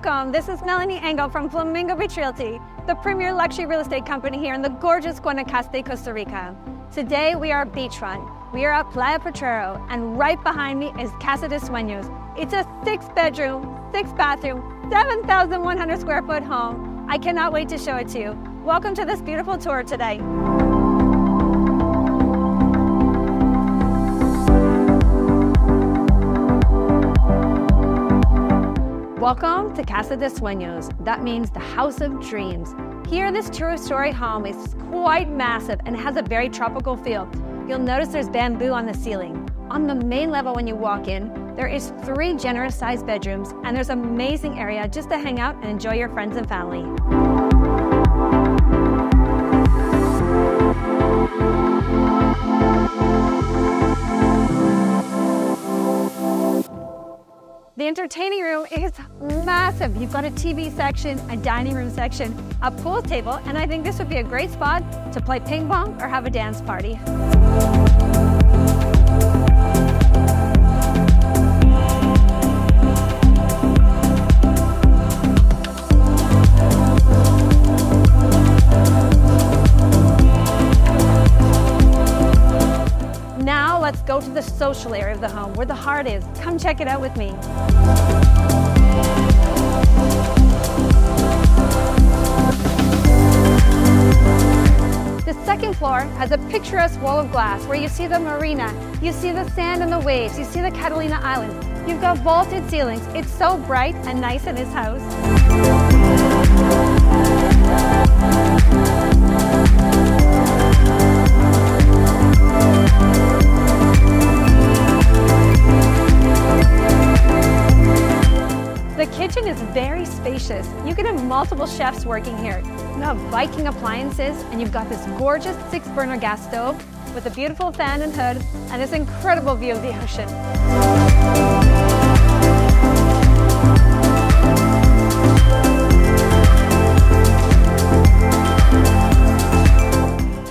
Welcome, this is Melanie Engel from Flamingo Beach Realty, the premier luxury real estate company here in the gorgeous Guanacaste, Costa Rica. Today we are beachfront. We are at Playa Potrero, and right behind me is Casa de Sueños. It's a 6-bedroom, 6-bathroom, 7,100 square foot home. I cannot wait to show it to you. Welcome to this beautiful tour today. Welcome to Casa de Sueños. That means the house of dreams. Here, this two-story home is quite massive and has a very tropical feel. You'll notice there's bamboo on the ceiling. On the main level when you walk in, there is 3 generous-sized bedrooms, and there's an amazing area just to hang out and enjoy your friends and family. The entertaining room is massive. You've got a TV section, a dining room section, a pool table, and I think this would be a great spot to play ping pong or have a dance party. Now let's go to the social area of the home where the heart is. Come check it out with me. The second floor has a picturesque wall of glass where you see the marina, you see the sand and the waves, you see the Catalinas Islands. You've got vaulted ceilings. It's so bright and nice in this house. The kitchen is very spacious. You can have multiple chefs working here. You have Viking appliances, and you've got this gorgeous 6-burner gas stove with a beautiful fan and hood and this incredible view of the ocean.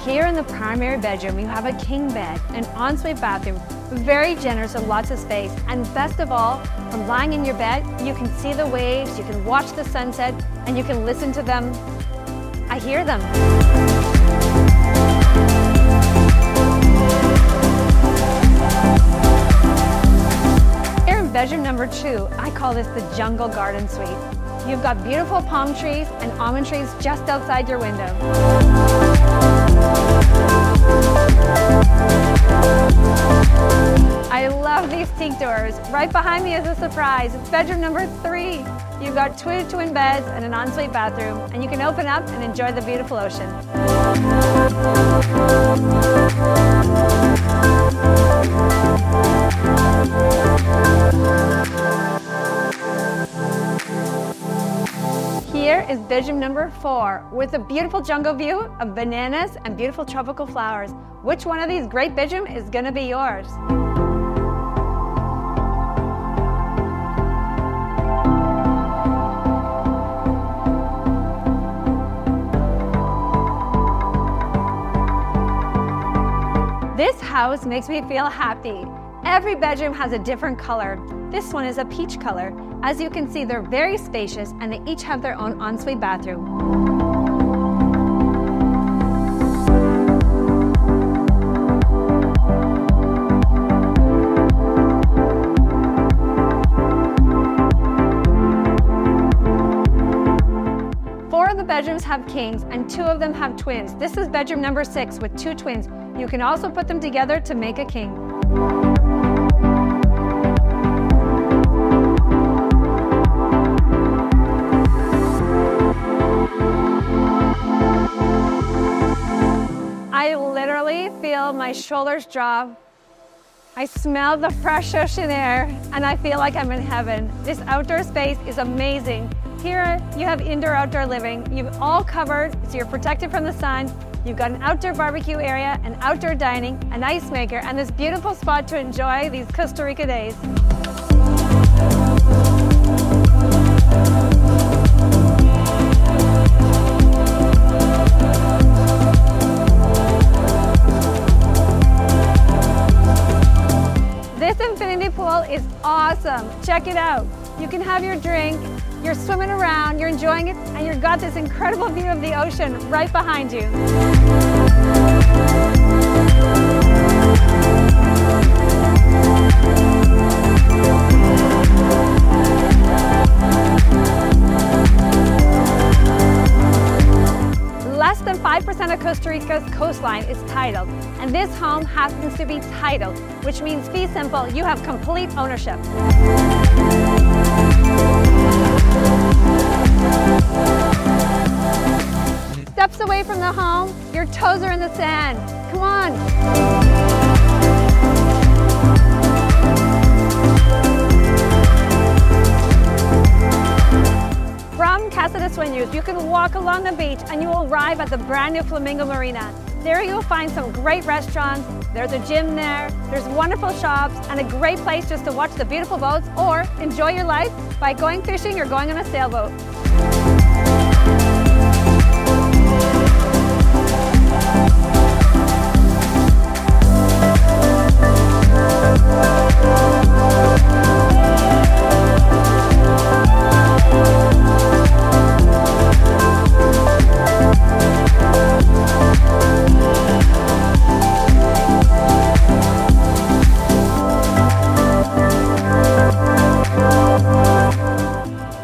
Here in the primary bedroom, you have a king bed, an ensuite bathroom, very generous and lots of space. And best of all, from lying in your bed, you can see the waves, you can watch the sunset, and you can listen to them. I hear them. Here in bedroom number 2, I call this the jungle garden suite. You've got beautiful palm trees and almond trees just outside your window. I love these teak doors. Right behind me is a surprise. It's bedroom number 3. You've got 2 twin beds and an ensuite bathroom, and you can open up and enjoy the beautiful ocean. Here is bedroom number 4 with a beautiful jungle view of bananas and beautiful tropical flowers. Which one of these great bedrooms is going to be yours? This house makes me feel happy. Every bedroom has a different color. This one is a peach color. As you can see, they're very spacious and they each have their own ensuite bathroom. Four of the bedrooms have kings and 2 of them have twins. This is bedroom number 6 with 2 twins. You can also put them together to make a king. I literally feel my shoulders drop. I smell the fresh ocean air, and I feel like I'm in heaven. This outdoor space is amazing. Here you have indoor-outdoor living. You've all covered, so you're protected from the sun. You've got an outdoor barbecue area, an outdoor dining, an ice maker, and this beautiful spot to enjoy these Costa Rica days. This infinity pool is awesome. Check it out. You can have your drink, You're swimming around, you're enjoying it, and you've got this incredible view of the ocean right behind you. Less than 5% of Costa Rica's coastline is tidal, and this home happens to be tidal, which means fee simple, you have complete ownership. Steps away from the home, your toes are in the sand. Come on. From Casa de Sueños, you can walk along the beach and you will arrive at the brand new Flamingo Marina. There you'll find some great restaurants, there's a gym there, there's wonderful shops, and a great place just to watch the beautiful boats or enjoy your life by going fishing or going on a sailboat.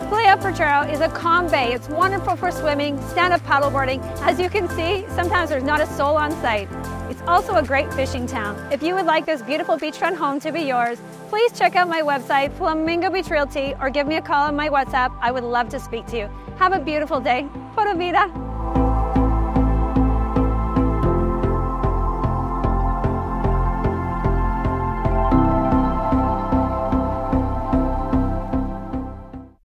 Playa Potrero is a calm bay. It's wonderful for swimming, stand-up paddleboarding. As you can see, sometimes there's not a soul on site. It's also a great fishing town. If you would like this beautiful beachfront home to be yours, please check out my website, Flamingo Beach Realty, or give me a call on my WhatsApp. I would love to speak to you. Have a beautiful day. Pura vida.